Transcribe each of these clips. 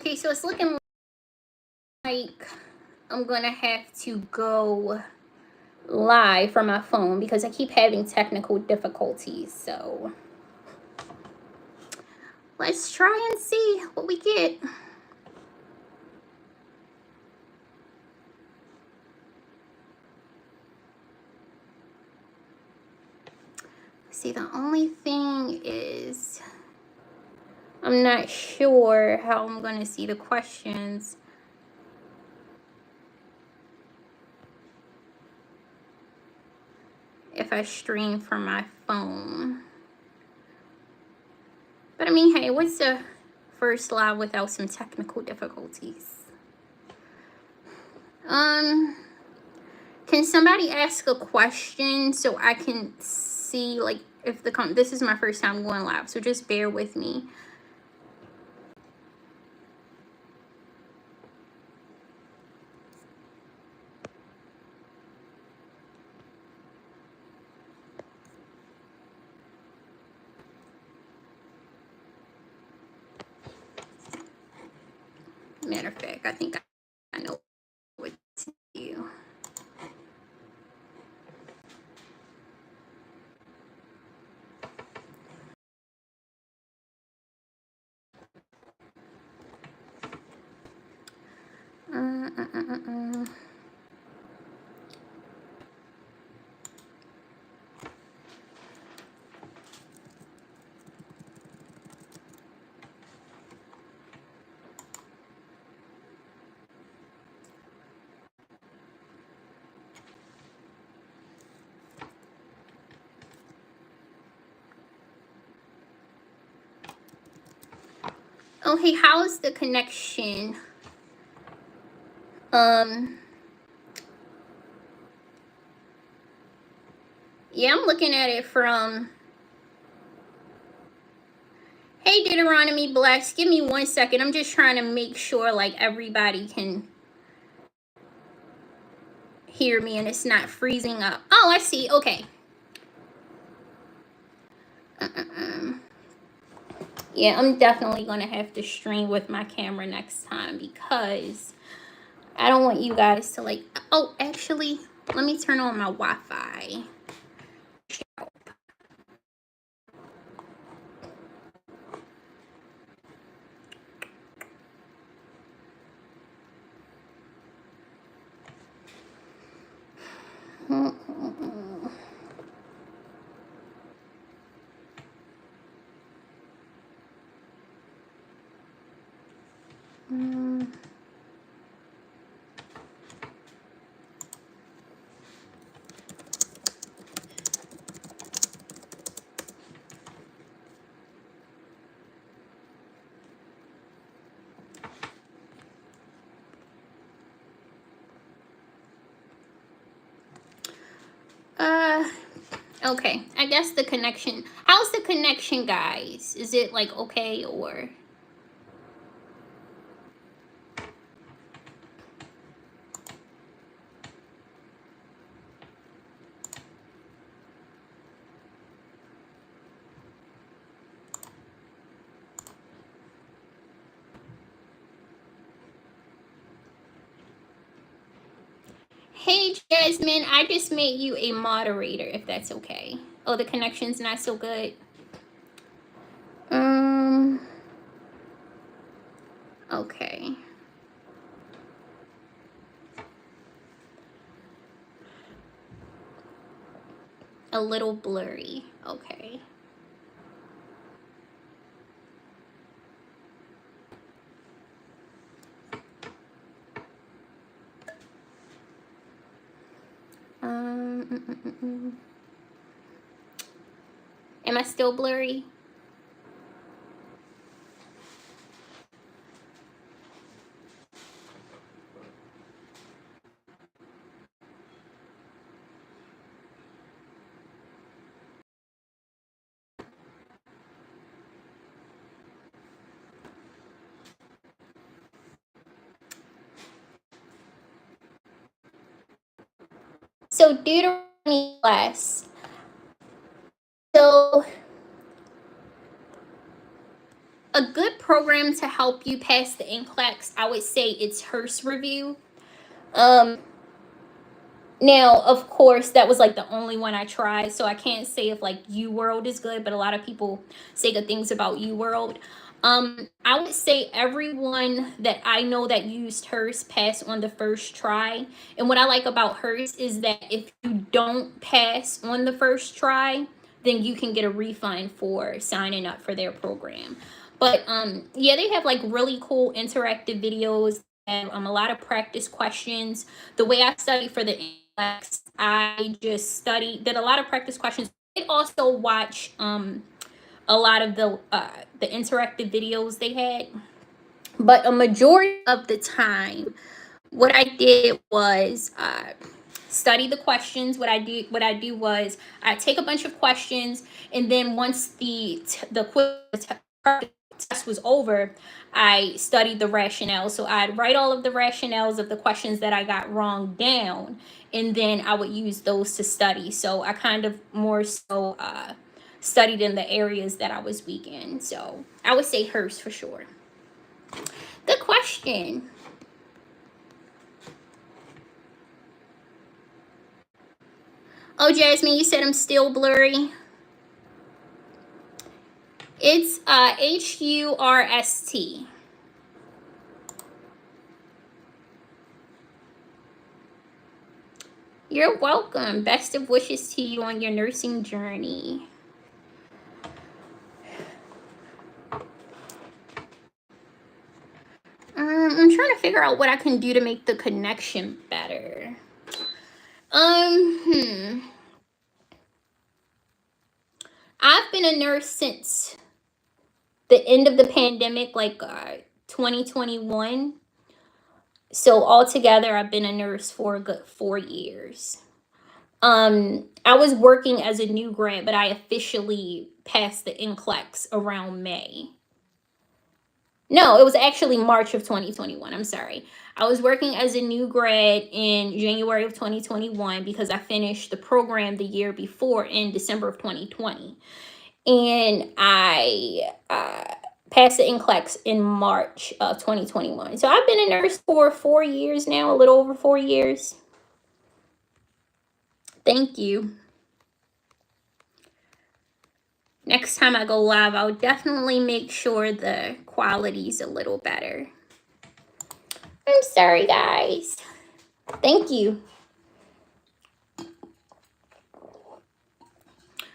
Okay, so it's looking like I'm gonna have to go live from my phone because I keep having technical difficulties. So let's try and see what we get. See, the only thing is I'm not sure how I'm gonna see the questions. If I stream from my phone. But I mean, hey, what's the first live without some technical difficulties? Can somebody ask a question so I can see, like, if this is my first time going live, so just bear with me. Matter of fact, I think I know what to do. Okay, how's the connection? Yeah, I'm looking at it from. Hey, Deuteronomy Blacks, give me 1 second. I'm just trying to make sure, like, everybody can hear me and it's not freezing up. Oh, I see. Okay. Yeah, I'm definitely going to have to stream with my camera next time because I don't want you guys to, like... Oh, actually, let me turn on my Wi-Fi. Okay, I guess the connection... How's the connection, guys? Is it, like, okay, or... Hey, Jasmine, I just made you a moderator, if that's okay. Oh, the connection's not so good. Okay. A little blurry. Okay. Am I still blurry? So Deuteronomy less. So a good program to help you pass the NCLEX, I would say it's Hearst Review. Now, of course, that was like the only one I tried, so I can't say if like UWorld is good, but a lot of people say good things about UWorld. I would say everyone that I know that used Hearst passed on the first try. And what I like about Hearst is that if you don't pass on the first try, then you can get a refund for signing up for their program. But yeah, they have like really cool interactive videos and a lot of practice questions. The way I studied for the NCLEX, I just did a lot of practice questions. I also watch a lot of the interactive videos they had, but a majority of the time, what I did was study the questions. What I do was I take a bunch of questions, and then once the test was over, I studied the rationale. So I'd write all of the rationales of the questions that I got wrong down, and then I would use those to study. So I kind of more so studied in the areas that I was weak in. So I would say Hearst for sure. Good question. Oh, Jasmine, you said I'm still blurry. It's Hurst. You're welcome. Best of wishes to you on your nursing journey. I'm trying to figure out what I can do to make the connection better. I've been a nurse since the end of the pandemic, like 2021. So altogether, I've been a nurse for a good 4 years. I was working as a new grad, but I officially passed the NCLEX around May. No, it was actually March of 2021. I'm sorry. I was working as a new grad in January of 2021 because I finished the program the year before in December of 2020. And I passed the NCLEX in March of 2021. So I've been a nurse for 4 years now, a little over 4 years. Thank you. Next time I go live, I'll definitely make sure the quality's a little better. I'm sorry, guys. Thank you.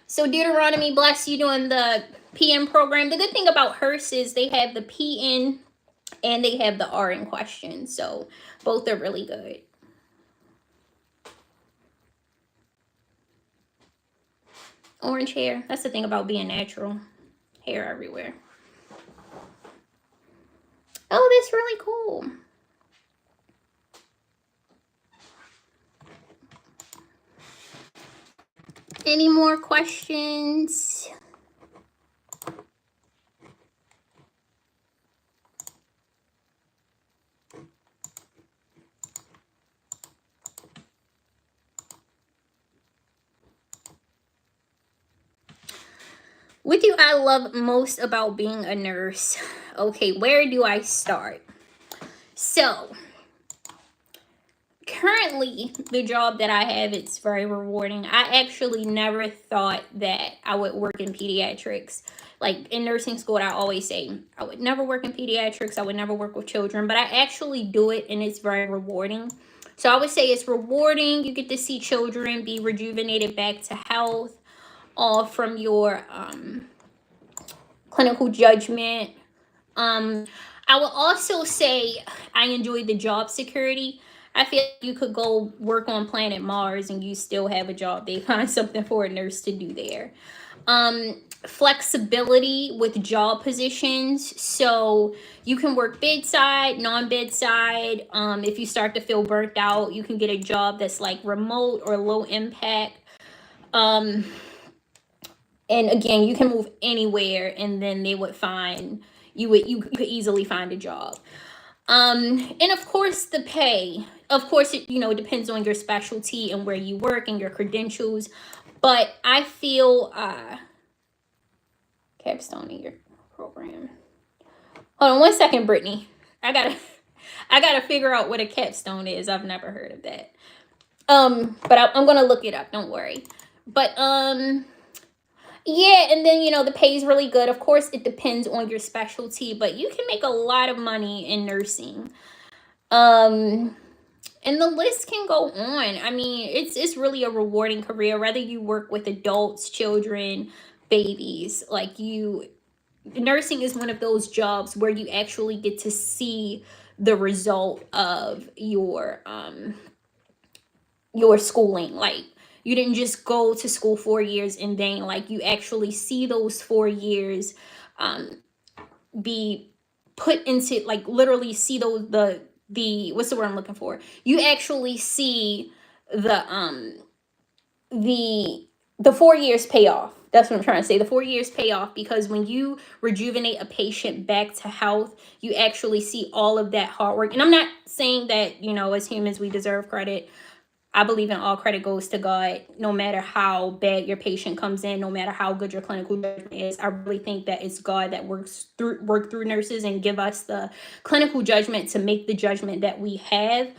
So Deuteronomy, bless you doing the PN program. The good thing about Hearst is they have the PN and they have the RN questions. So both are really good. Orange hair. That's the thing about being natural. Hair everywhere. Oh, that's really cool. Any more questions? What do I love most about being a nurse? Okay, where do I start? So, currently, the job that I have, it's very rewarding. I actually never thought that I would work in pediatrics. Like in nursing school, I always say, I would never work in pediatrics. I would never work with children, but I actually do it and it's very rewarding. So I would say it's rewarding. You get to see children be rejuvenated back to health, all from your clinical judgment. I will also say I enjoy the job security. I feel like you could go work on planet Mars and you still have a job. They find something for a nurse to do there. Flexibility with job positions. So you can work bedside, non-bedside. If you start to feel burnt out, you can get a job that's like remote or low impact. And again, you can move anywhere and then they would find you could easily find a job. And of course the pay, of course it depends on your specialty and where you work and your credentials, but I feel capstone in your program. Hold on 1 second, Brittany. I gotta I gotta figure out what a capstone is. I've never heard of that. But I'm gonna look it up. Don't worry. But yeah, and then the pay is really good. Of course, it depends on your specialty, but you can make a lot of money in nursing. Um, and the list can go on. I mean, it's really a rewarding career. Whether you work with adults, children, babies, like nursing is one of those jobs where you actually get to see the result of your schooling. Like, you didn't just go to school 4 years in vain. Like, you actually see those 4 years be put into, like, literally see the what's the word I'm looking for? You actually see the the 4 years pay off. That's what I'm trying to say. The 4 years pay off, because when you rejuvenate a patient back to health, you actually see all of that hard work. And I'm not saying that, as humans, we deserve credit. I believe in all credit goes to God, no matter how bad your patient comes in, no matter how good your clinical judgment is. I really think that it's God that work through nurses and give us the clinical judgment to make the judgment that we have.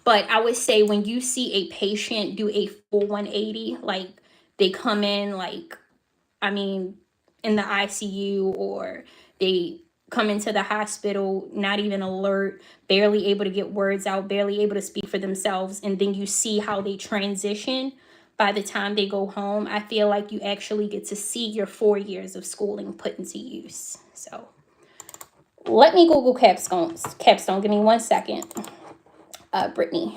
But I would say, when you see a patient do a full 180, like, they come in, like, I mean, in the ICU, or they come into the hospital not even alert, barely able to get words out, barely able to speak for themselves, and then you see how they transition by the time they go home. I feel like you actually get to see your 4 years of schooling put into use. So let me Google capstone. Give me 1 second. Brittany,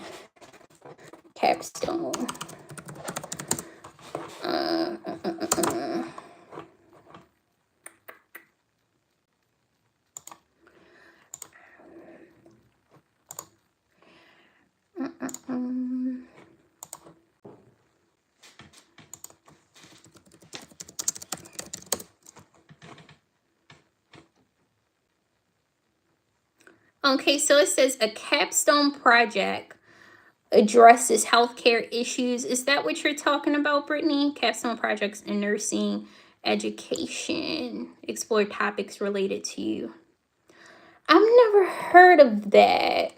capstone. Okay, so it says a capstone project addresses healthcare issues. Is that what you're talking about, Brittany? Capstone projects in nursing education explore topics related to you. I've never heard of that.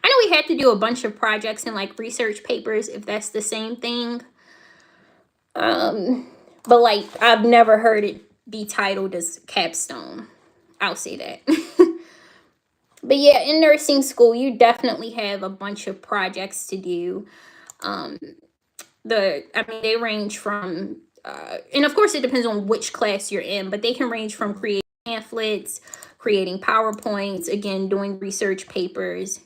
I know we had to do a bunch of projects and, like, research papers, if that's the same thing. But, like, I've never heard it be titled as capstone. I'll say that. But yeah, in nursing school, you definitely have a bunch of projects to do. They range from, and of course it depends on which class you're in, but they can range from creating pamphlets, creating PowerPoints, again, doing research papers,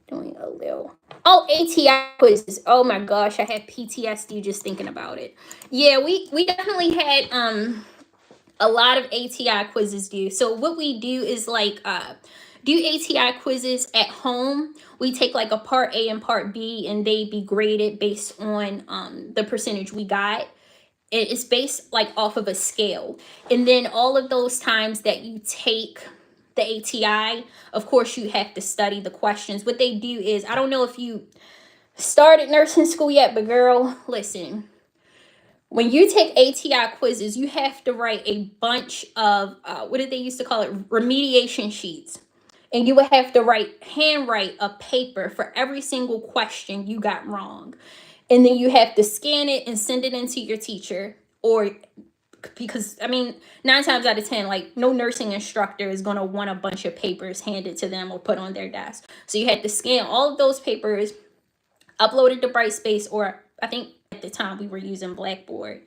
doing a little. Oh, ATI quizzes. Oh my gosh, I had PTSD just thinking about it. Yeah, we definitely had a lot of ATI quizzes due. So what we do is, like, do ATI quizzes at home. We take, like, a part A and part B, and they be graded based on the percentage we got. It's based, like, off of a scale. And then all of those times that you take the ATI, of course you have to study the questions. What they do is, I don't know if you started nursing school yet, but girl, listen. When you take ATI quizzes, you have to write a bunch of, what did they used to call it? Remediation sheets. And you would have to handwrite a paper for every single question you got wrong. And then you have to scan it and send it into your teacher. Or, because, 9 times out of 10, like, no nursing instructor is going to want a bunch of papers handed to them or put on their desk. So you had to scan all of those papers, upload it to Brightspace, or I think at the time we were using Blackboard.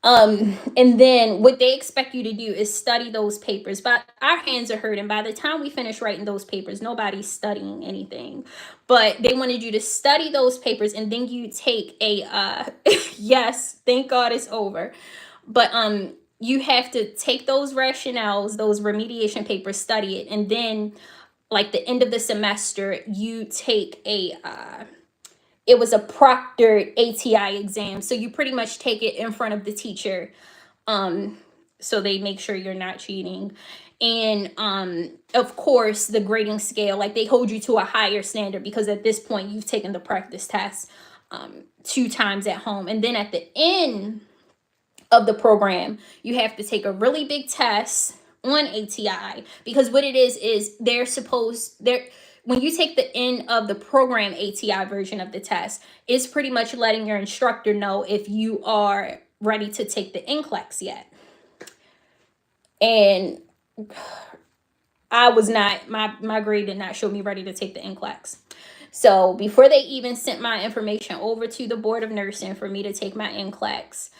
And then what they expect you to do is study those papers. But our hands are hurting. By the time we finish writing those papers, nobody's studying anything. But they wanted you to study those papers, and then you take a yes, thank God it's over. But you have to take those rationales, those remediation papers, study it, and then, like, the end of the semester, you take it was a proctored ATI exam. So you pretty much take it in front of the teacher. So they make sure you're not cheating. And of course, the grading scale, like, they hold you to a higher standard, because at this point you've taken the practice test 2 times at home. And then at the end of the program, you have to take a really big test on ATI, because what it is they're when you take the end of the program ATI version of the test, it's pretty much letting your instructor know if you are ready to take the NCLEX yet. And I was not, my grade did not show me ready to take the NCLEX. So before they even sent my information over to the Board of Nursing for me to take my NCLEX,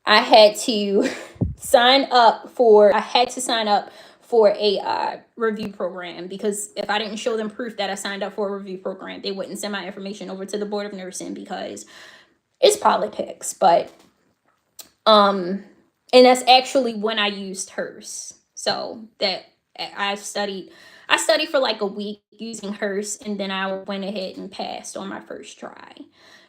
I had to sign up for a review program, because if I didn't show them proof that I signed up for a review program, they wouldn't send my information over to the Board of Nursing, because it's politics. But and that's actually when I used HERS. So that I studied for like a week using HERS, and then I went ahead and passed on my first try.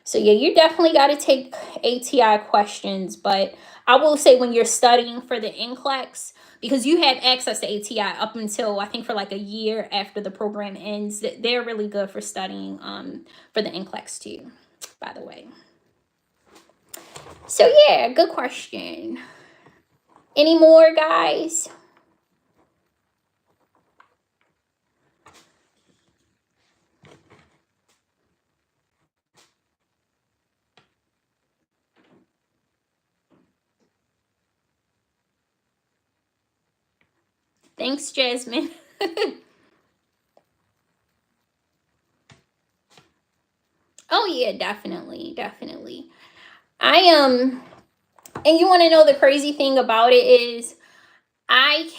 So yeah, you definitely got to take ATI questions. But I will say, when you're studying for the NCLEX, because you have access to ATI up until I think for like a year after the program ends, they're really good for studying for the NCLEX too, by the way. So yeah, good question. Any more, guys? Thanks, Jasmine. Oh yeah, definitely, definitely. And you want to know the crazy thing about it is, I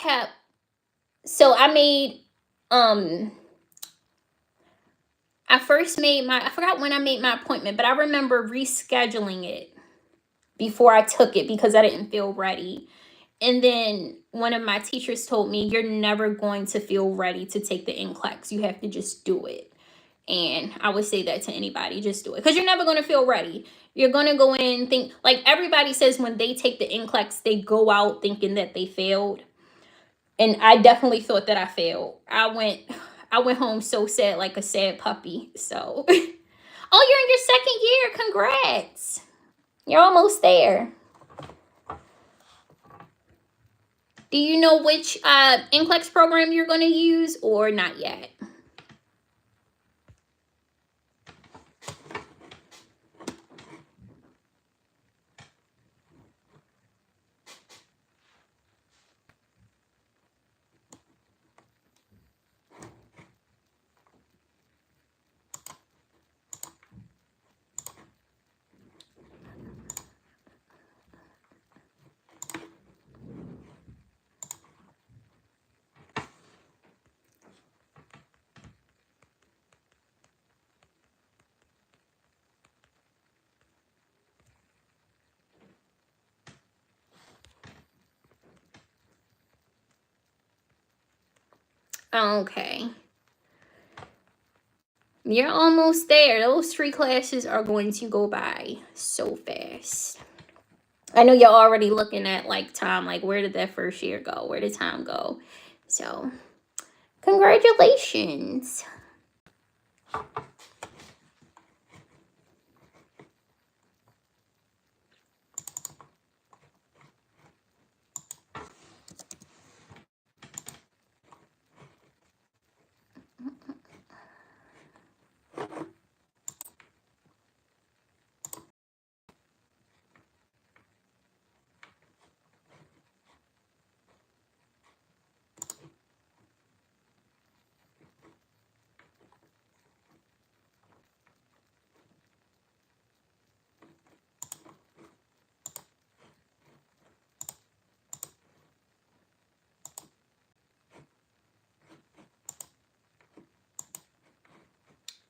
I forgot when I made my appointment, but I remember rescheduling it before I took it because I didn't feel ready. And then one of my teachers told me, you're never going to feel ready to take the NCLEX. You have to just do it. And I would say that to anybody, just do it, because you're never going to feel ready. You're going to go in and think, like everybody says when they take the NCLEX, they go out thinking that they failed. And I definitely thought that I failed. I went home so sad, like a sad puppy. So, oh, you're in your second year. Congrats. You're almost there. Do you know which NCLEX program you're going to use, or not yet? Okay. You're almost there. Those 3 classes are going to go by so fast. I know you're already looking at like time, like where did that first year go? Where did time go? So, congratulations.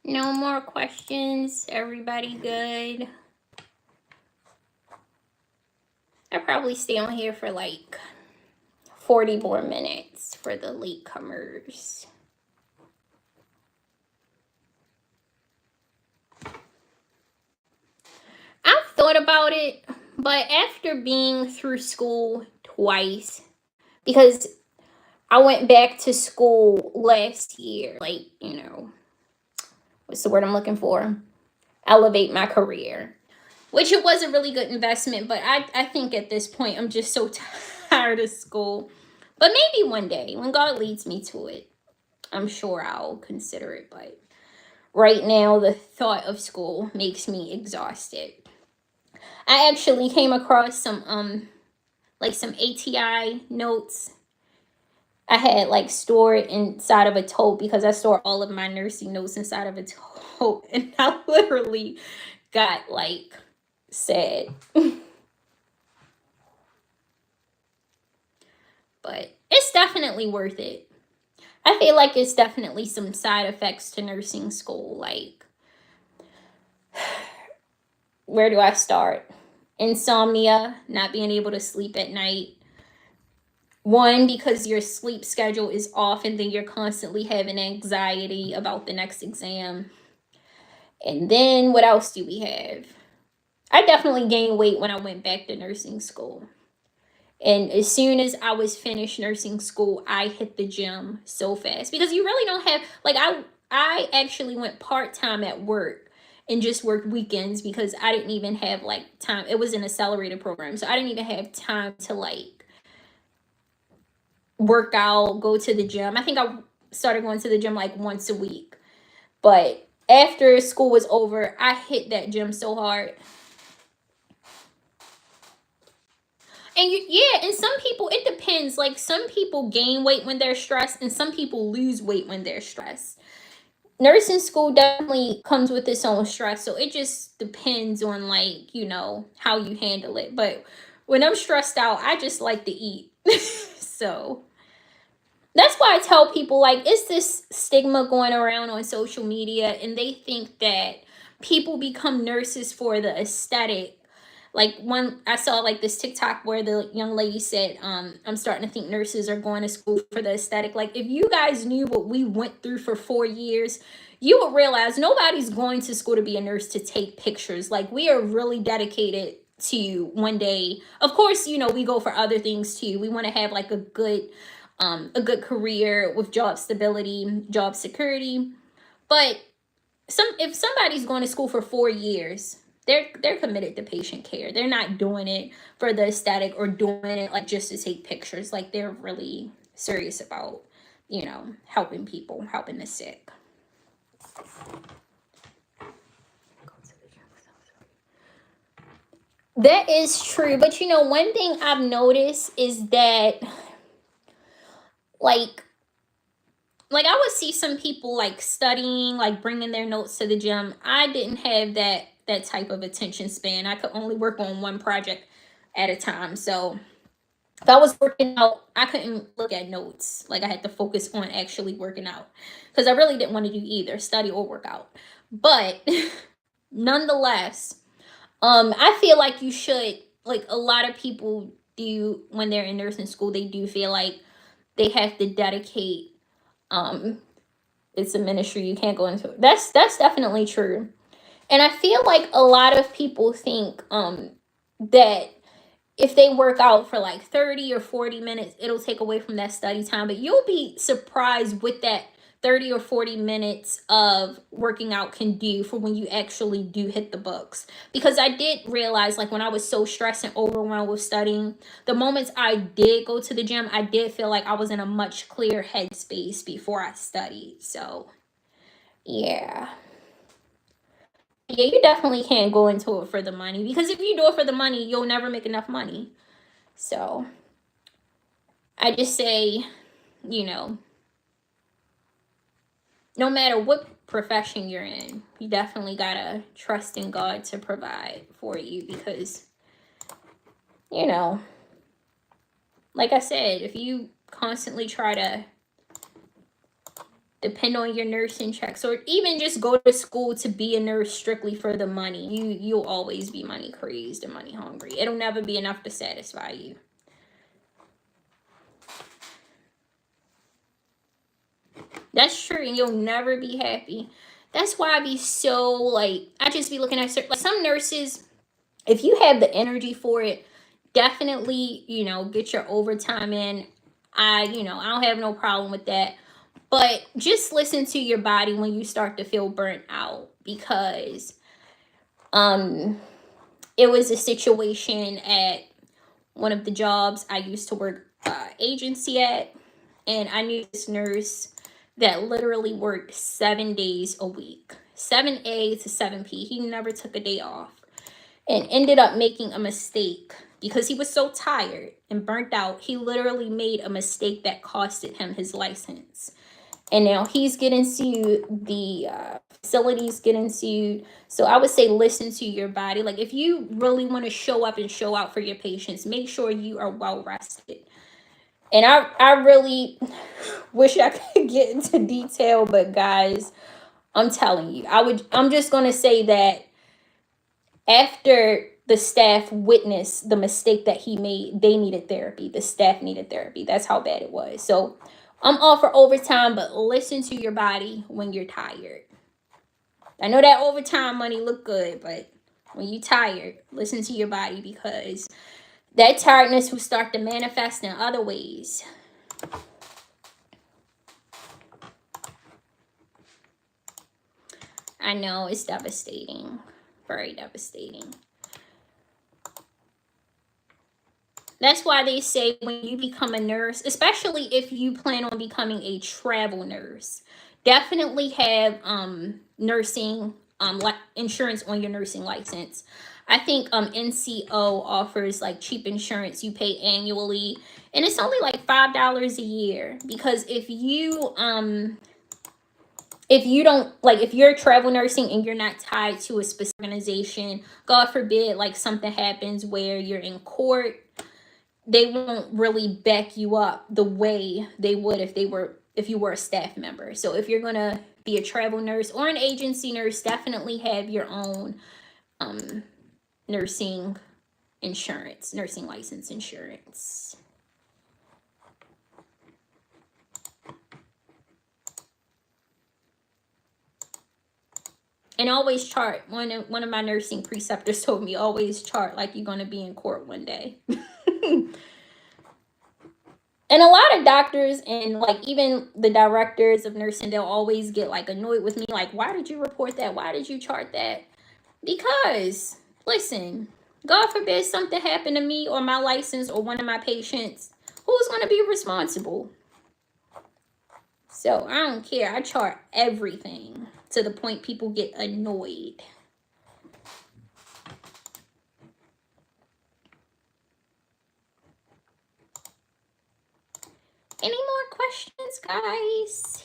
No more questions. Everybody good? I'll probably stay on here for like 40 more minutes for the latecomers. I've thought about it, but after being through school twice, because I went back to school last year, like, what's the word I'm looking for? Elevate my career. which it was a really good investment. But I think at this point, I'm just so tired of school. But maybe one day when God leads me to it, I'm sure I'll consider it. But right now, the thought of school makes me exhausted. I actually came across some like some ATI notes I had like stored inside of a tote, because I store all of my nursing notes inside of a tote, and I literally got like sad. But it's definitely worth it. I feel like it's definitely some side effects to nursing school. Like, where do I start? Insomnia, not being able to sleep at night. One, because your sleep schedule is off and then you're constantly having anxiety about the next exam. And then what else do we have? I definitely gained weight when I went back to nursing school. And as soon as I was finished nursing school, I hit the gym so fast, because you really don't have, like, I actually went part-time at work and just worked weekends, because I didn't even have like time. It was an accelerated program, so I didn't even have time to like work out, go to the gym. I think I started going to the gym like once a week. But after school was over, I hit that gym so hard. And and some people, it depends. Like, some people gain weight when they're stressed, and some people lose weight when they're stressed. Nursing school definitely comes with its own stress, so it just depends on, like, how you handle it. But when I'm stressed out, I just like to eat. So that's why I tell people, like, it's this stigma going around on social media, and they think that people become nurses for the aesthetic. Like, one, I saw like this TikTok where the young lady said, I'm starting to think nurses are going to school for the aesthetic. Like, if you guys knew what we went through for 4 years, you would realize nobody's going to school to be a nurse to take pictures. Like, we are really dedicated to one day. Of course, we go for other things too. We want to have like a good career with job stability, job security. But if somebody's going to school for 4 years, they're committed to patient care. They're not doing it for the aesthetic or doing it like just to take pictures. Like, they're really serious about, helping people, helping the sick. That is true. But one thing I've noticed is that like I would see some people like studying, like bringing their notes to the gym. I didn't have that type of attention span. I could only work on one project at a time. So if I was working out, I couldn't look at notes. Like, I had to focus on actually working out, because I really didn't want to do either study or work out. But nonetheless, I feel like you should, like, a lot of people do when they're in nursing school, they do feel like they have to dedicate. It's a ministry, you can't go into it. That's definitely true. And I feel like a lot of people think that if they work out for like 30 or 40 minutes, it'll take away from that study time. But you'll be surprised what that 30 or 40 minutes of working out can do for when you actually do hit the books. Because I did realize, like, when I was so stressed and overwhelmed with studying, the moments I did go to the gym, I did feel like I was in a much clearer headspace before I studied. So, yeah. Yeah, you definitely can't go into it for the money, because if you do it for the money, you'll never make enough money. So I just say, no matter what profession you're in, you definitely gotta trust in God to provide for you, because, like I said, if you constantly try to depend on your nursing checks, or even just go to school to be a nurse strictly for the money, you'll always be money crazed and money hungry. It'll never be enough to satisfy you. That's true, and you'll never be happy. That's why I be so, like, I just be looking at like some nurses, if you have the energy for it, definitely, get your overtime in. I don't have no problem with that. But just listen to your body when you start to feel burnt out, because it was a situation at one of the jobs I used to work agency at, and I knew this nurse that literally worked 7 days a week, 7 A to 7 P. He never took a day off, and ended up making a mistake because he was so tired and burnt out. He literally made a mistake that costed him his license. And now he's getting sued. The facility's getting sued. So I would say listen to your body. Like, if you really want to show up and show out for your patients, make sure you are well rested. And I really wish I could get into detail, but guys, I'm telling you, I'm just gonna say that after the staff witnessed the mistake that he made, they needed therapy. The staff needed therapy. That's how bad it was. So I'm all for overtime, but listen to your body when you're tired. I know that overtime money look good, but when you're tired, listen to your body, because that tiredness will start to manifest in other ways. I know it's devastating, very devastating. That's why they say when you become a nurse, especially if you plan on becoming a travel nurse, definitely have nursing insurance on your nursing license. I think NCO offers like cheap insurance. You pay annually, and it's only like $5 a year. Because if you don't, like, if you're travel nursing and you're not tied to a specific organization, God forbid, like something happens where you're in court, they won't really back you up the way they would if you were a staff member. So if you're gonna be a travel nurse or an agency nurse, definitely have your own nursing insurance, nursing license insurance. And always chart. One of my nursing preceptors told me, always chart like you're going to be in court one day. And a lot of doctors and like even the directors of nursing, they'll always get like annoyed with me. Like, why did you report that? Why did you chart that? Because, listen, God forbid something happened to me or my license or one of my patients. Who's going to be responsible? So I don't care. I chart everything to the point people get annoyed. Any more questions, guys?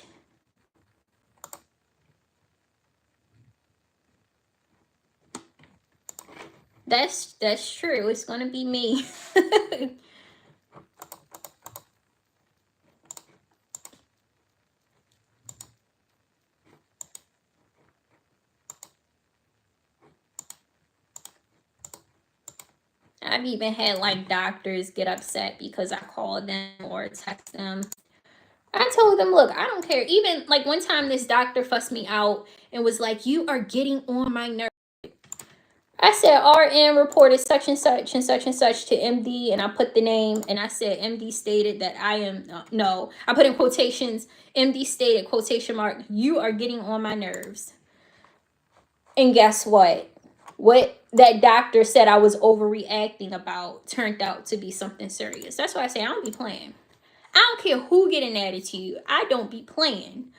That's true. It's gonna be me. I've even had like doctors get upset because I called them or text them. I told them, look, I don't care. Even like one time this doctor fussed me out and was like, you are getting on my nerves. I said, RN reported such and such and such and such to MD, and I put the name, and I said, MD stated that I am, no, I put in quotations, MD stated, quotation mark, you are getting on my nerves. And guess what? What that doctor said I was overreacting about turned out to be something serious. That's why I say I don't be playing. I don't care who get an attitude. I don't be playing.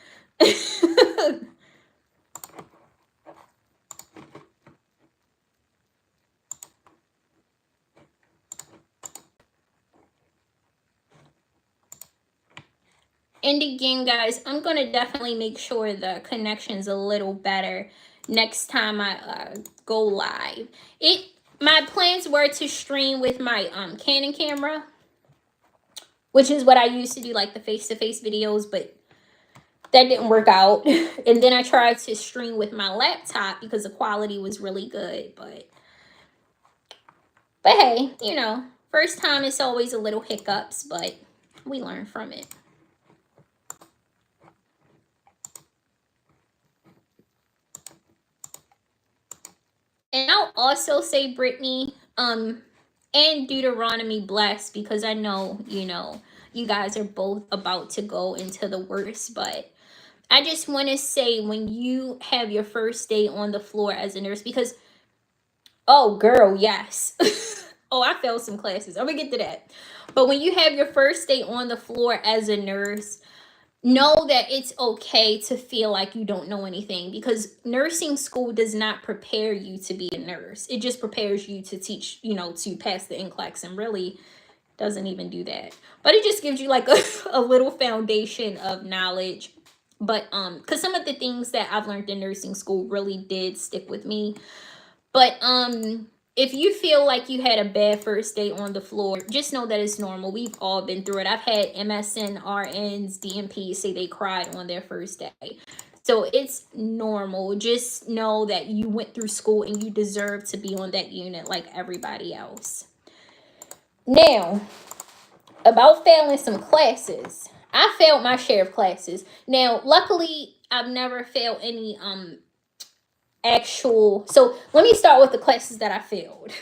And again, guys, I'm going to definitely make sure the connection's a little better next time I go live. My plans were to stream with my Canon camera, which is what I used to do, like the face-to-face videos, but that didn't work out. And then I tried to stream with my laptop because the quality was really good, but hey, you know, first time it's always a little hiccups, but we learn from it. And I'll also say, Brittany, and Deuteronomy blessed, because I know, you know, you guys are both about to go into the worst, but I just want to say, when you have your first day on the floor as a nurse, because Oh, girl, yes. Oh, I failed some classes. I'm gonna get to that. But when you have your first day on the floor as a nurse, know that it's okay to feel like you don't know anything, because nursing school does not prepare you to be a nurse. It just prepares you to teach, to pass the NCLEX, and really doesn't even do that. But it just gives you like a little foundation of knowledge. But because some of the things that I've learned in nursing school really did stick with me. But if you feel like you had a bad first day on the floor, just know that it's normal. We've all been through it. I've had MSN, RNs, DMPs say they cried on their first day. So it's normal. Just know that you went through school and you deserve to be on that unit like everybody else. Now, about failing some classes. I failed my share of classes. Now, luckily, I've never failed any actual. So let me start with the classes that I failed.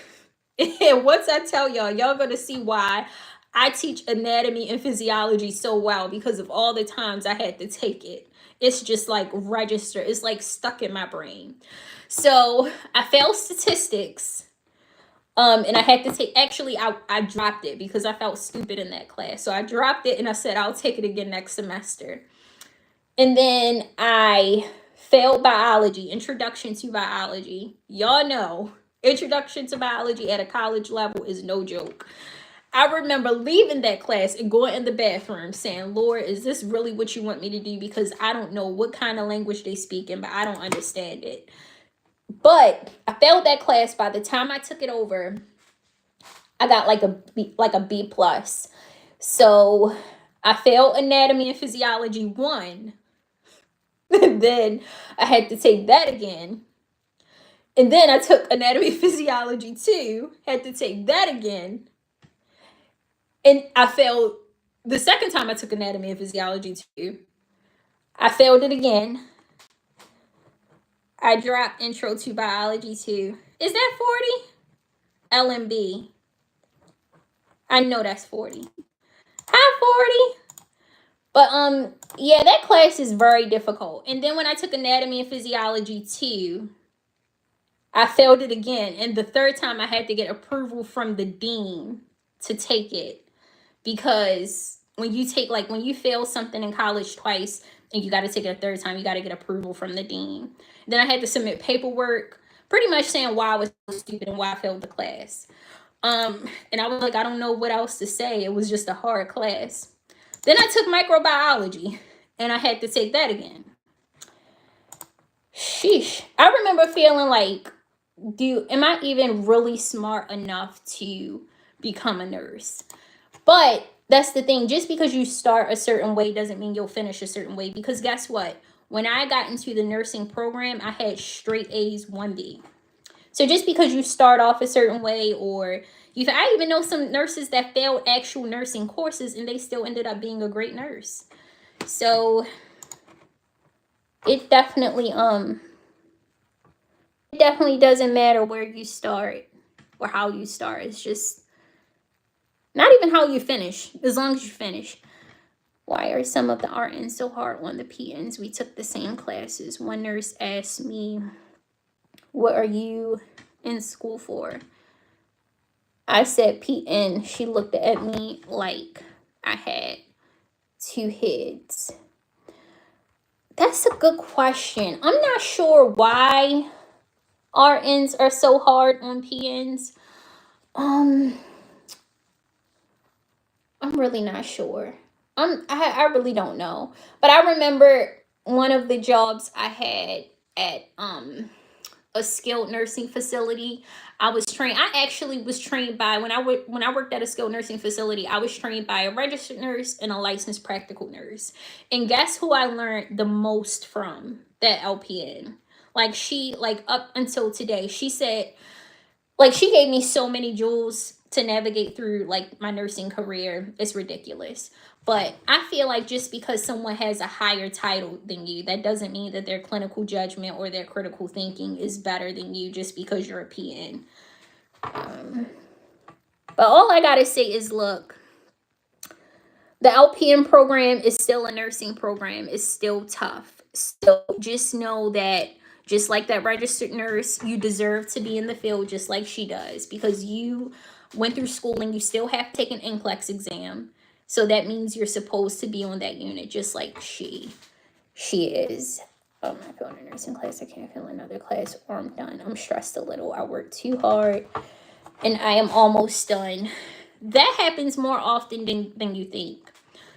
And once I tell y'all gonna see why I teach anatomy and physiology so well, because of all the times I had to take it. It's just like register. It's like stuck in my brain. So I failed statistics. And I had to take, actually, I dropped it because I felt stupid in that class. So I dropped it and I said, I'll take it again next semester. And then I failed biology, introduction to biology. Y'all know, introduction to biology at a college level is no joke. I remember leaving that class and going in the bathroom saying, Lord, is this really what you want me to do? Because I don't know what kind of language they speak in, but I don't understand it. But I failed that class. By the time I took it over, I got like a B plus. So I failed anatomy and physiology 1. And then I had to take that again. And then I took anatomy and physiology 2, had to take that again. And I failed the second time I took anatomy and physiology 2. I failed it again. I dropped intro to biology 2. Is that 40? LMB. I know that's 40. Hi, 40. But yeah, that class is very difficult. And then when I took anatomy and physiology 2, I failed it again. And the third time I had to get approval from the dean to take it. Because when you fail something in college twice and you got to take it a third time, you got to get approval from the dean. Then I had to submit paperwork pretty much saying why I was so stupid and why I failed the class. And I was like, I don't know what else to say. It was just a hard class. Then I took microbiology and I had to take that again. Sheesh. I remember feeling like, am I even really smart enough to become a nurse? But that's the thing. Just because you start a certain way doesn't mean you'll finish a certain way. Because guess what? When I got into the nursing program, I had straight A's 1B. So just because you start off a certain way, or I even know some nurses that failed actual nursing courses and they still ended up being a great nurse. So it definitely doesn't matter where you start or how you start. It's just not even how you finish, as long as you finish. Why are some of the RNs so hard on the PNs? We took the same classes. One nurse asked me, what are you in school for? I said PN. She looked at me like I had 2 heads. That's a good question. I'm not sure why RNs are so hard on PNs. I'm really not sure. I really don't know. But I remember one of the jobs I had at a skilled nursing facility. I actually was trained by, when I worked at a skilled nursing facility, I was trained by a registered nurse and a licensed practical nurse. And guess who I learned the most from? That LPN. Up until today, she said, she gave me so many jewels to navigate through my nursing career. It's ridiculous. But I feel like just because someone has a higher title than you, that doesn't mean that their clinical judgment or their critical thinking is better than you just because you're a PN. But all I gotta say is, look, the LPN program is still a nursing program. It's still tough. So just know that Just like that registered nurse, you deserve to be in the field just like she does, because you went through school and you still have to take an NCLEX exam. So that means you're supposed to be on that unit just like she is. Oh, I'm not going to nursing class. I can't feel another class or I'm done. I'm stressed a little. I worked too hard and I am almost done. That happens more often than you think.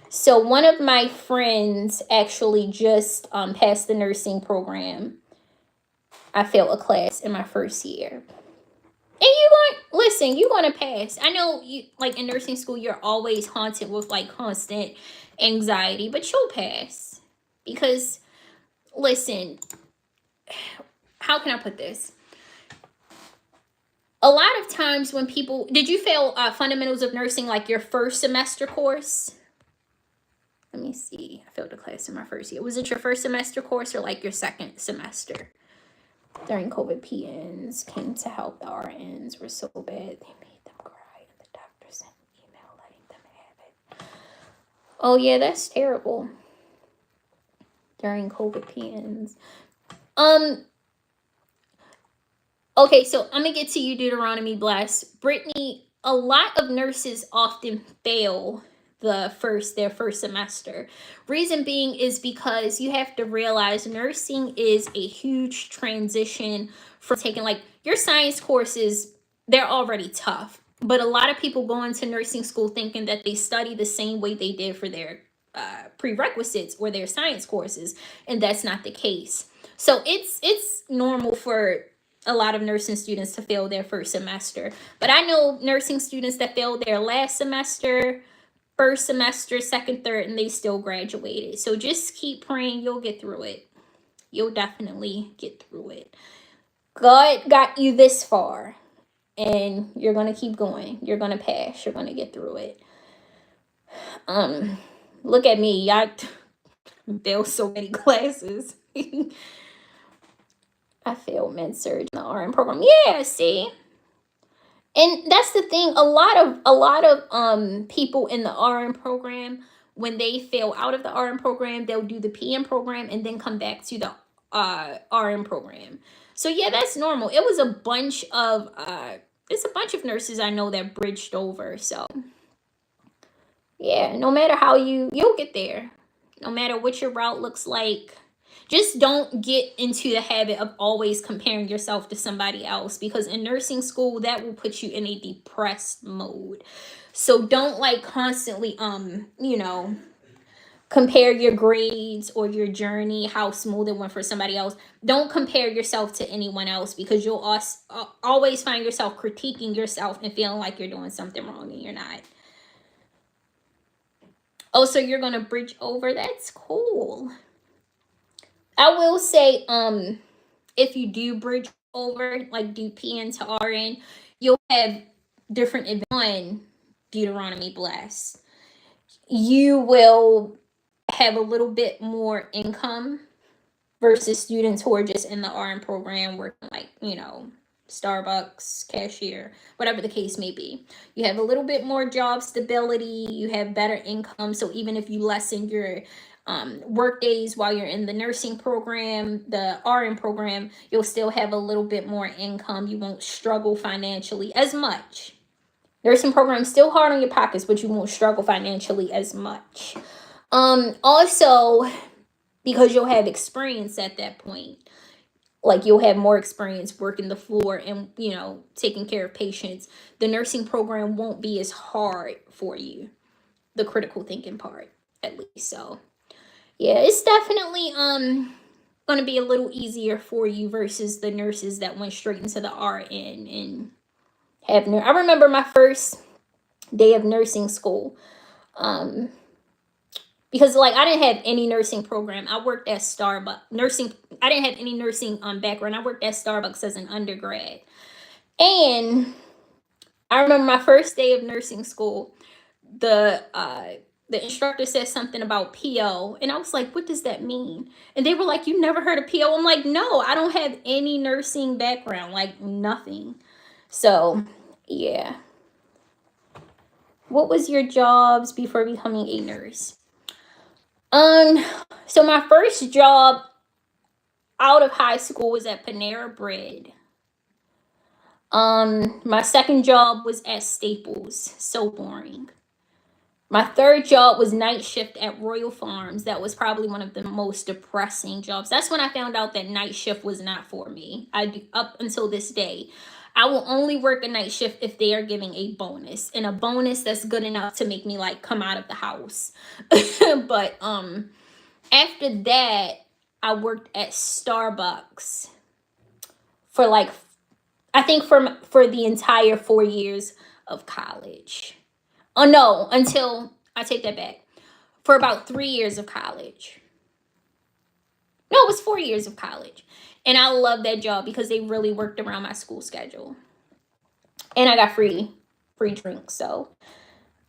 So one of my friends actually just passed the nursing program. I failed a class in my first year. And you're going to pass. I know you, like in nursing school, you're always haunted with like constant anxiety, but you'll pass. Because listen, how can I put this? A lot of times when people, did you fail fundamentals of nursing like your first semester course? Let me see. I failed a class in my first year. Was it your first semester course or like your second semester? During COVID, PNs came to help. The RNs were so bad they made them cry, and the doctor sent an email letting them have it. Oh yeah, that's terrible. During COVID, PNs. Okay, so I'm gonna get to you, Deuteronomy Bless. Brittany, a lot of nurses often fail their first semester. Reason being is because you have to realize nursing is a huge transition from taking like your science courses. They're already tough, but a lot of people go into nursing school thinking that they study the same way they did for their prerequisites or their science courses, and that's not the case. So it's normal for a lot of nursing students to fail their first semester, but I know nursing students that failed their last semester, first semester, second, third, and they still graduated. So just keep praying. You'll get through it. You'll definitely get through it. God got you this far, and you're going to keep going. You're going to pass. You're going to get through it. Look at me. I failed so many classes. I failed med-surg in the RN program. Yeah, see? And that's the thing. A lot of people in the RN program, when they fail out of the RN program, they'll do the PM program and then come back to the RN program. So yeah, that's normal. It was a bunch of it's a bunch of nurses I know that bridged over. So yeah, no matter how you'll get there. No matter what your route looks like. Just don't get into the habit of always comparing yourself to somebody else, because in nursing school, that will put you in a depressed mode. So don't like constantly, compare your grades or your journey, how smooth it went for somebody else. Don't compare yourself to anyone else, because you'll always find yourself critiquing yourself and feeling like you're doing something wrong and you're not. Oh, so you're going to bridge over? That's cool. I will say, if you do bridge over, like do PN to RN, you'll have different events. On Deuteronomy Bless, you will have a little bit more income versus students who are just in the RN program working like, Starbucks, cashier, whatever the case may be. You have a little bit more job stability. You have better income. So even if you lessen your work days while you're in the nursing program, the RN program, you'll still have a little bit more income. You won't struggle financially as much. Nursing program is still hard on your pockets, but you won't struggle financially as much. Also, because you'll have experience at that point, like you'll have more experience working the floor and, taking care of patients, the nursing program won't be as hard for you, the critical thinking part, at least. So yeah, it's definitely going to be a little easier for you versus the nurses that went straight into the RN and have I remember my first day of nursing school, because like I didn't have any nursing program. I worked at Starbucks. I didn't have any nursing background. I worked at Starbucks as an undergrad. And I remember my first day of nursing school, the instructor said something about PO, and I was like, what does that mean? And they were like, you never heard of PO? I'm like, no, I don't have any nursing background, like nothing. So yeah. What was your jobs before becoming a nurse? So my first job, out of high school was at Panera Bread. My second job was at Staples. So boring. My third job was night shift at Royal Farms. That was probably one of the most depressing jobs. That's when I found out that night shift was not for me. Up until this day, I will only work a night shift if they are giving a bonus, and a bonus that's good enough to make me like come out of the house. But after that, I worked at Starbucks for like, I think for the entire 4 years of college. Oh no, until, I take that back. For about 3 years of college. No, it was 4 years of college. And I love that job because they really worked around my school schedule. And I got free drinks. So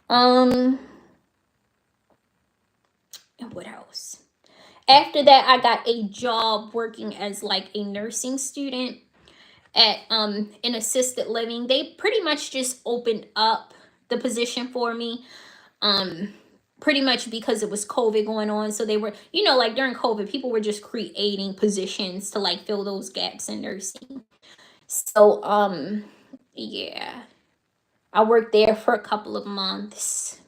and what else? After that, I got a job working as like a nursing student at an assisted living. They pretty much just opened up the position for me. Pretty much because it was COVID going on. So they were, like during COVID, people were just creating positions to like fill those gaps in nursing. So, yeah, I worked there for a couple of months.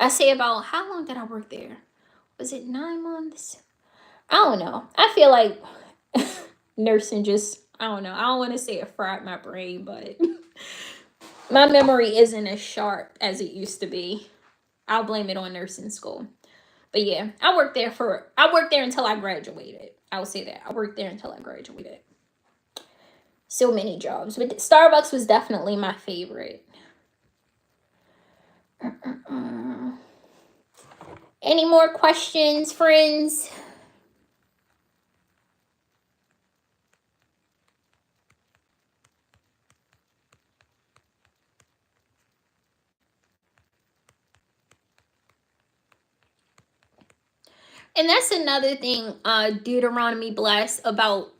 I say about, how long did I work there? Was it 9 months? I don't know. I feel like nursing just, I don't know. I don't want to say it fried my brain, but my memory isn't as sharp as it used to be. I'll blame it on nursing school. But yeah, I worked there until I graduated. I will say that. I worked there until I graduated. So many jobs. But Starbucks was definitely my favorite. Any more questions, friends? And that's another thing Deuteronomy blessed about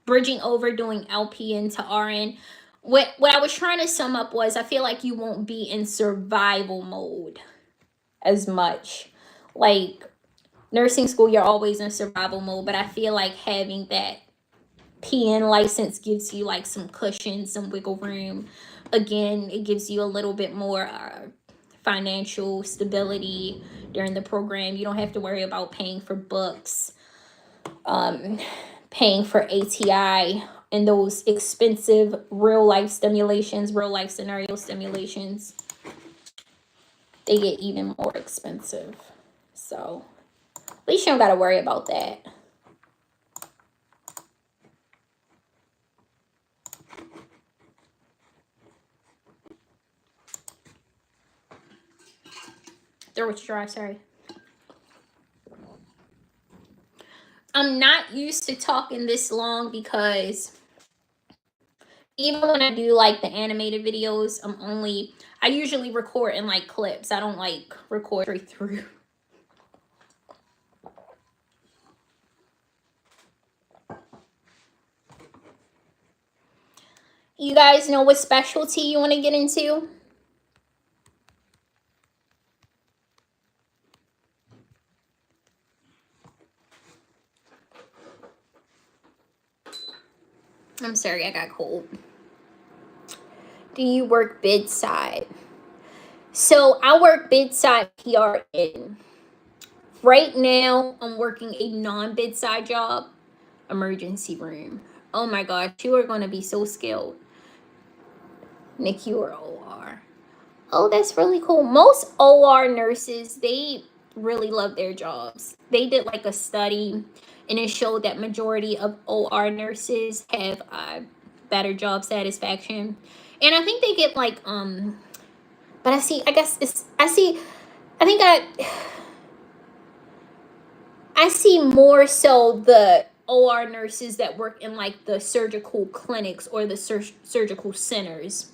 bridging over doing LPN to RN. What I was trying to sum up was, I feel like you won't be in survival mode as much. Like nursing school, you're always in survival mode, but I feel like having that PN license gives you like some cushion, some wiggle room. Again, it gives you a little bit more financial stability during the program. You don't have to worry about paying for books, paying for ATI, and those expensive real life scenario stimulations. They get even more expensive. So at least you don't got to worry about that. Throat dry, sorry. I'm not used to talking this long because even when I do like the animated videos, I usually record in like clips. I don't like record straight through. You guys know what specialty you want to get into? I'm sorry, I got cold. Do you work bedside? So I work bedside PRN. Right now, I'm working a non-bedside job, emergency room. Oh my gosh, you are going to be so skilled. NICU or OR. Oh, that's really cool. Most OR nurses, they really love their jobs. They did like a study, and it showed that majority of OR nurses have better job satisfaction. And I think they get like but I see more so the OR nurses that work in like the surgical clinics or the surgical centers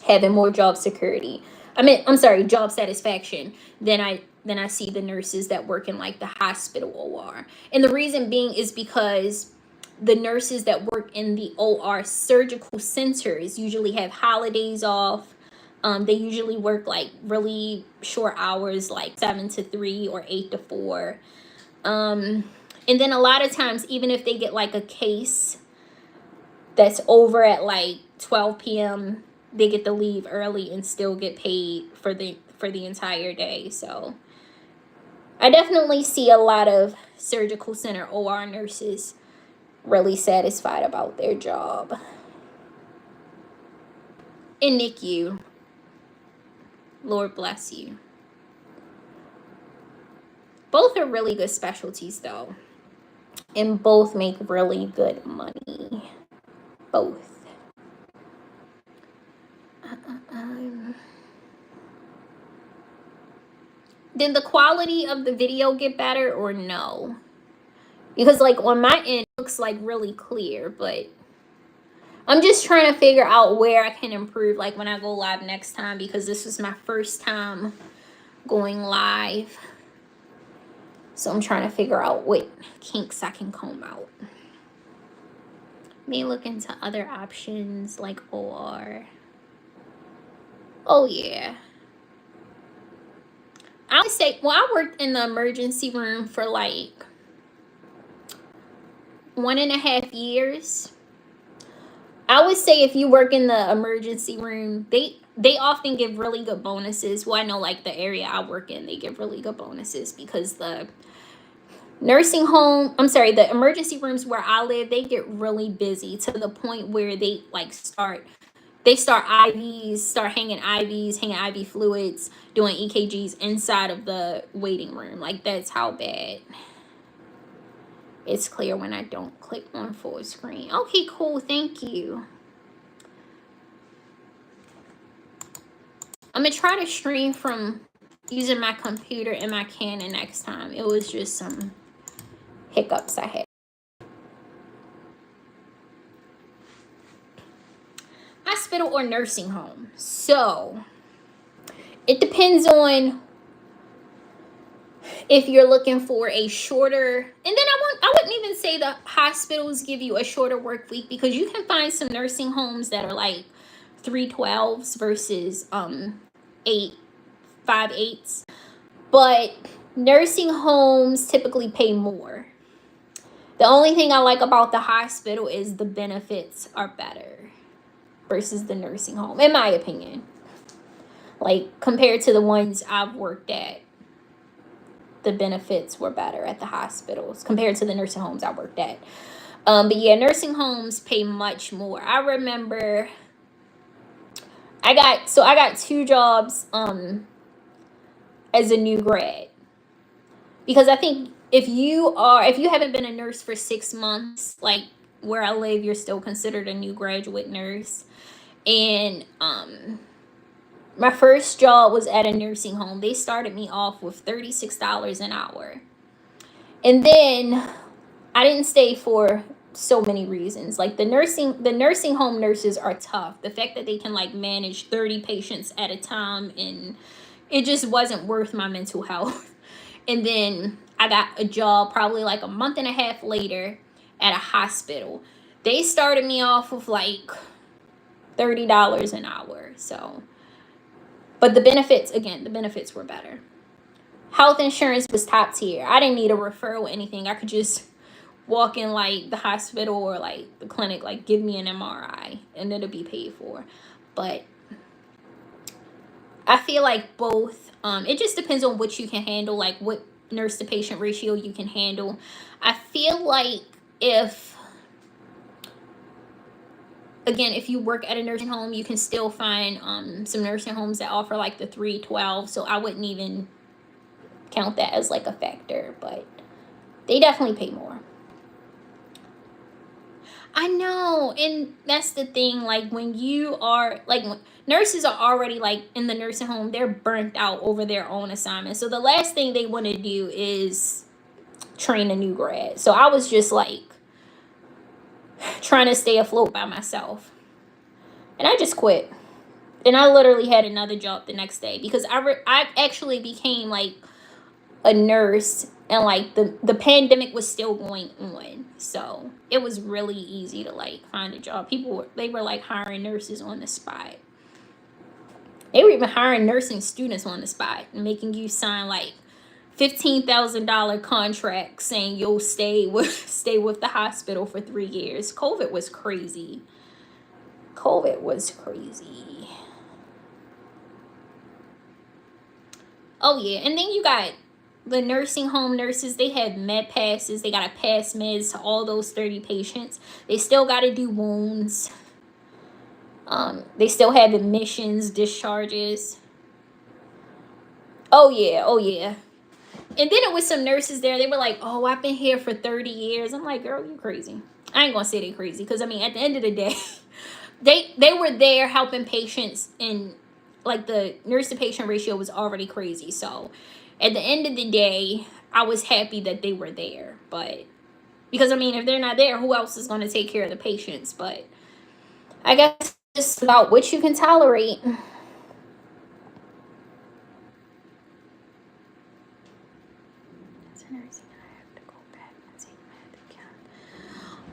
having more job security. Job satisfaction than I see the nurses that work in like the hospital OR. And the reason being is because the nurses that work in the OR surgical centers usually have holidays off. They usually work like really short hours, like 7 to 3 or 8 to 4. And then a lot of times, even if they get like a case that's over at like 12 p.m., they get to leave early and still get paid for the entire day. So I definitely see a lot of surgical center OR nurses really satisfied about their job. And NICU, Lord bless you. Both are really good specialties though, and both make really good money. Both. Did the quality of the video get better or no? Because like on my end, it looks like really clear, but I'm just trying to figure out where I can improve, like when I go live next time, because this was my first time going live. So I'm trying to figure out what kinks I can comb out. May look into other options like OR. Oh yeah. I would say, well, I worked in the emergency room for like 1.5 years. I would say if you work in the emergency room, they often give really good bonuses. Well, I know like the area I work in, they give really good bonuses because the the emergency rooms where I live, they get really busy to the point where they like start hanging IVs, hanging IV fluids, doing EKGs inside of the waiting room. Like that's how bad. It's clear when I don't click on full screen. Okay, cool. Thank you. I'm going to try to stream from using my computer and my Canon next time. It was just some hiccups I had. Hospital or nursing home. So, it depends on if you're looking for a shorter, and then I wouldn't even say the hospitals give you a shorter work week, because you can find some nursing homes that are like 3/12s versus 5/8s, but nursing homes typically pay more. The only thing I like about the hospital is the benefits are better versus the nursing home, in my opinion. Like compared to the ones I've worked at, the benefits were better at the hospitals compared to the nursing homes I worked at. But yeah, nursing homes pay much more. I remember I got 2 jobs as a new grad, because I think if you haven't been a nurse for 6 months, like where I live, you're still considered a new graduate nurse. And my first job was at a nursing home. They started me off with $36 an hour. And then I didn't stay for so many reasons. Like the nursing home nurses are tough. The fact that they can like manage 30 patients at a time, and it just wasn't worth my mental health. And then I got a job probably like a month and a half later at a hospital. They started me off with like $30 an hour. So, but the benefits were better. Health insurance was top tier. I didn't need a referral or anything. I could just walk in like the hospital or like the clinic, like give me an MRI and it'll be paid for. But I feel like both, it just depends on what you can handle, like what nurse to patient ratio you can handle. I feel like if you work at a nursing home, you can still find some nursing homes that offer like the 3/12. So I wouldn't even count that as like a factor, but they definitely pay more. I know, and that's the thing, like when you are like, when nurses are already like in the nursing home, they're burnt out over their own assignments. So the last thing they want to do is train a new grad. So I was just like trying to stay afloat by myself, and I just quit. And I literally had another job the next day, because I actually became like a nurse, and like the pandemic was still going on, so it was really easy to like find a job. They were like hiring nurses on the spot. They were even hiring nursing students on the spot and making you sign like $15,000 contract saying you'll stay with the hospital for 3 years. COVID was crazy. COVID was crazy. Oh yeah, and then you got the nursing home nurses. They have med passes. They gotta pass meds to all those 30 patients. They still gotta do wounds. They still have admissions, discharges. Oh yeah, oh yeah. And then it was some nurses there. They were like, "Oh, I've been here for 30 years." I'm like, "Girl, you crazy." I ain't gonna say they crazy, because I mean, at the end of the day, they were there helping patients, and like the nurse to patient ratio was already crazy. So at the end of the day, I was happy that they were there. But because I mean, if they're not there, who else is going to take care of the patients? But I guess it's just about what you can tolerate.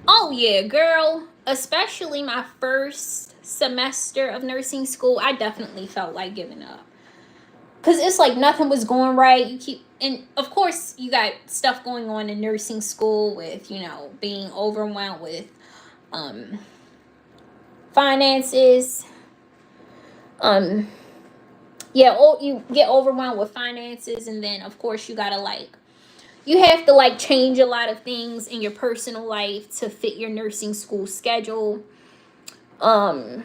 Oh yeah, girl. Especially my first semester of nursing school, I definitely felt like giving up. Because it's like nothing was going right. And of course, you got stuff going on in nursing school with, being overwhelmed with finances. You get overwhelmed with finances, and then of course you have to change a lot of things in your personal life to fit your nursing school schedule. And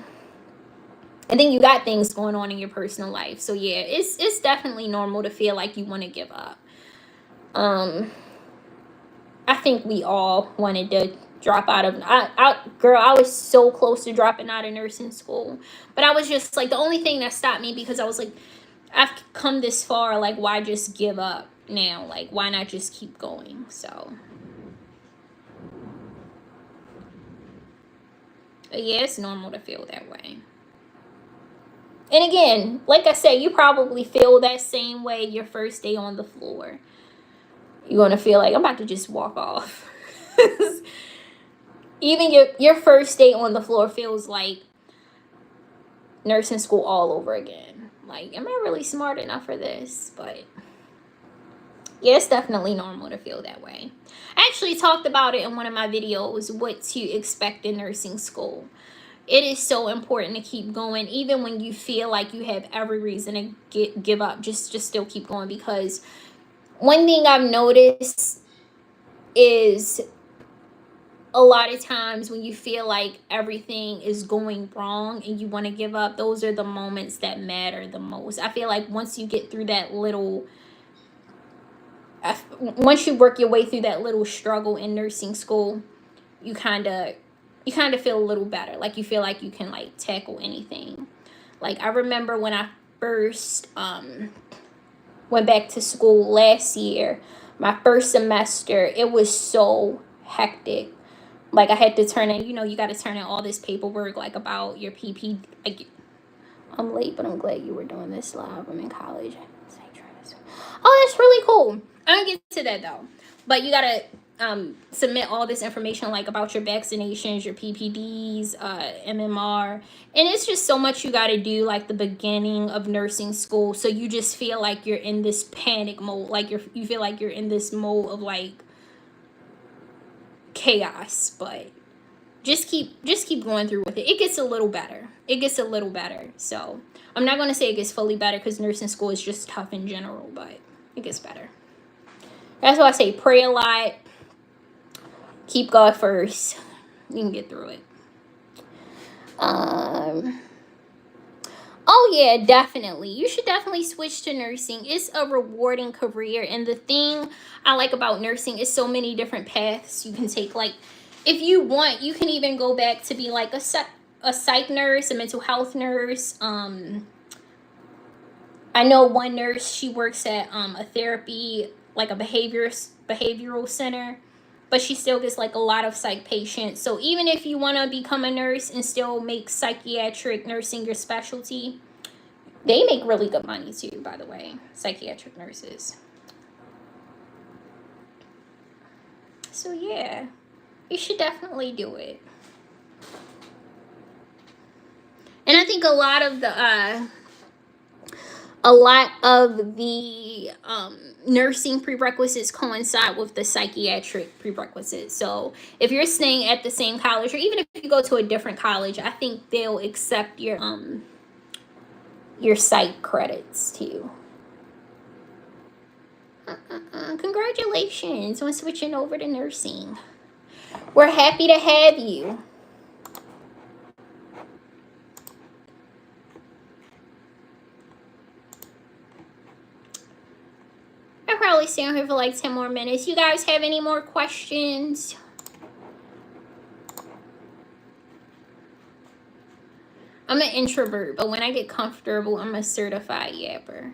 then you got things going on in your personal life. So yeah, it's definitely normal to feel like you want to give up. I think we all wanted to drop out of I was so close to dropping out of nursing school. But I was just like, the only thing that stopped me, because I was like, I've come this far, like why just give up now? Like why not just keep going? So but yeah, it's normal to feel that way. And again, like I said, you probably feel that same way your first day on the floor. You're going to feel like, I'm about to just walk off. Even your first day on the floor feels like nursing school all over again. Like, am I really smart enough for this? But yeah, it's definitely normal to feel that way. I actually talked about it in one of my videos, what to expect in nursing school. It is so important to keep going, even when you feel like you have every reason to give up. Just still keep going, because one thing I've noticed is a lot of times when you feel like everything is going wrong and you want to give up, those are the moments that matter the most. I feel like once you get through that once you work your way through that little struggle in nursing school, you kind of feel a little better. Like you feel like you can tackle anything. Like I remember when I first went back to school last year, my first semester, it was so hectic. Like I had to turn in, you got to turn in all this paperwork about your PP. I'm late, but I'm glad you were doing this live. I'm in college. Oh, that's really cool. I'll get to that though. But you got to submit all this information about your vaccinations, your PPDs, MMR, and it's just so much you got to do the beginning of nursing school. So you just feel like you're in this panic mode, you feel like you're in this mode of chaos. But just keep going through with it. It gets a little better. So I'm not going to say it gets fully better, because nursing school is just tough in general, but it gets better. That's why I say pray a lot. Keep God first. You can get through it. Oh yeah, definitely. You should definitely switch to nursing. It's a rewarding career. And the thing I like about nursing is so many different paths you can take. If you want, you can even go back to be a psych nurse, a mental health nurse. I know one nurse, she works at a therapy, a behavioral center, but she still gets a lot of psych patients. So even if you want to become a nurse and still make psychiatric nursing your specialty, they make really good money too, by the way, psychiatric nurses. So yeah, you should definitely do it. And I think a lot of a lot of the nursing prerequisites coincide with the psychiatric prerequisites. So if you're staying at the same college, or even if you go to a different college, I think they'll accept your psych credits too. Congratulations on switching over to nursing. We're happy to have you. I'll probably stay on here for like 10 more minutes. You guys have any more questions? I'm an introvert, but when I get comfortable, I'm a certified yapper.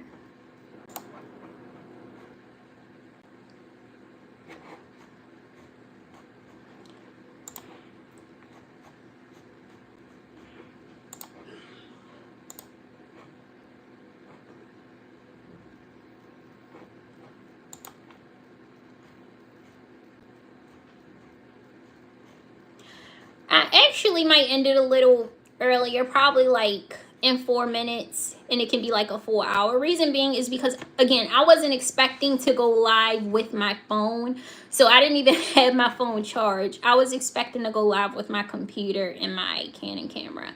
I actually might end it a little earlier, probably like in 4 minutes, and it can be like a full hour. Reason being is because, again, I wasn't expecting to go live with my phone, so I didn't even have my phone charged. I was expecting to go live with my computer and my Canon camera,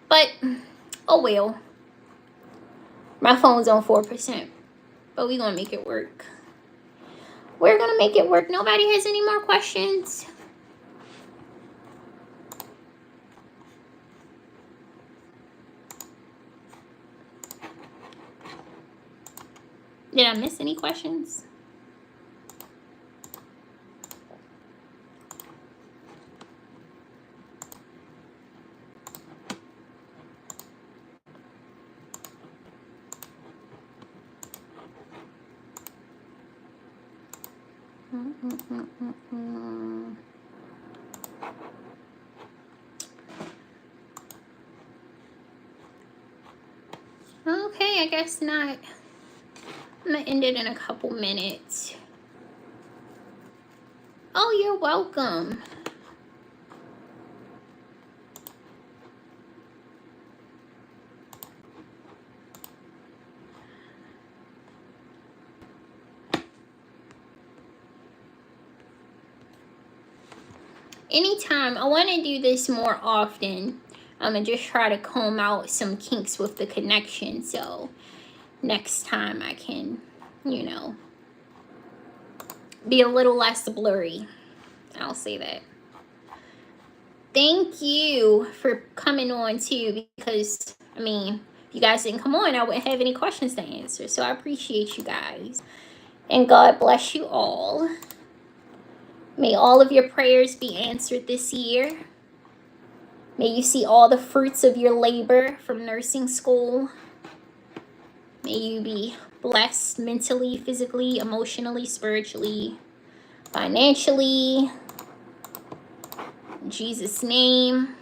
but oh well. My phone's on 4%, but we're gonna make it work. We're gonna make it work. Nobody has any more questions? Did I miss any questions? Okay, I guess not. I'm gonna end it in a couple minutes. Oh, you're welcome. Anytime. I want to do this more often. I'm gonna just try to comb out some kinks with the connection, so next time I can, you know, be a little less blurry. I'll say that. Thank you for coming on too, because I mean, if you guys didn't come on, I wouldn't have any questions to answer. So I appreciate you guys, and God bless you all. May all of your prayers be answered this year. May you see all the fruits of your labor from nursing school. May you be blessed mentally, physically, emotionally, spiritually, financially. In Jesus' name.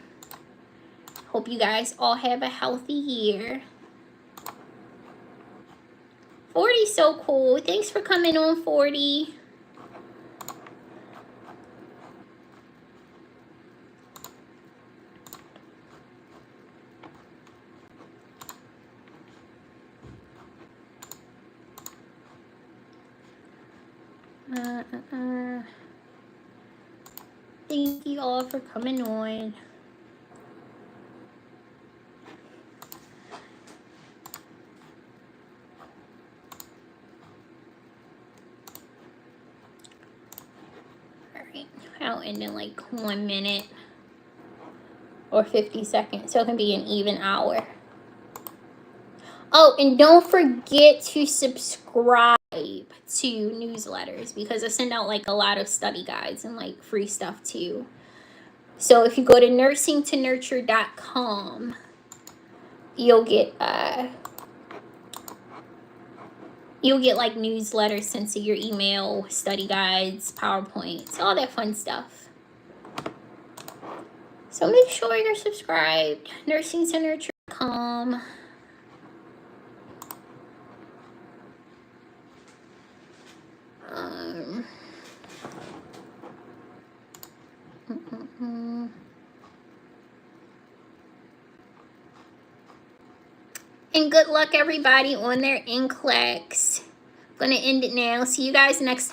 Hope you guys all have a healthy year. 40 so cool. Thanks for coming on, 40. Thank you all for coming on. Alright, I'll end in like 1 minute or 50 seconds, so it can be an even hour. Oh, and don't forget to subscribe to newsletters, because I send out like a lot of study guides and like free stuff too. So if you go to nursingtonurture.com, you'll get like newsletters sent to your email, study guides, PowerPoints, all that fun stuff. So make sure you're subscribed. nursingtonurture.com. And good luck, everybody, on their NCLEX. I'm going to end it now. See you guys next time.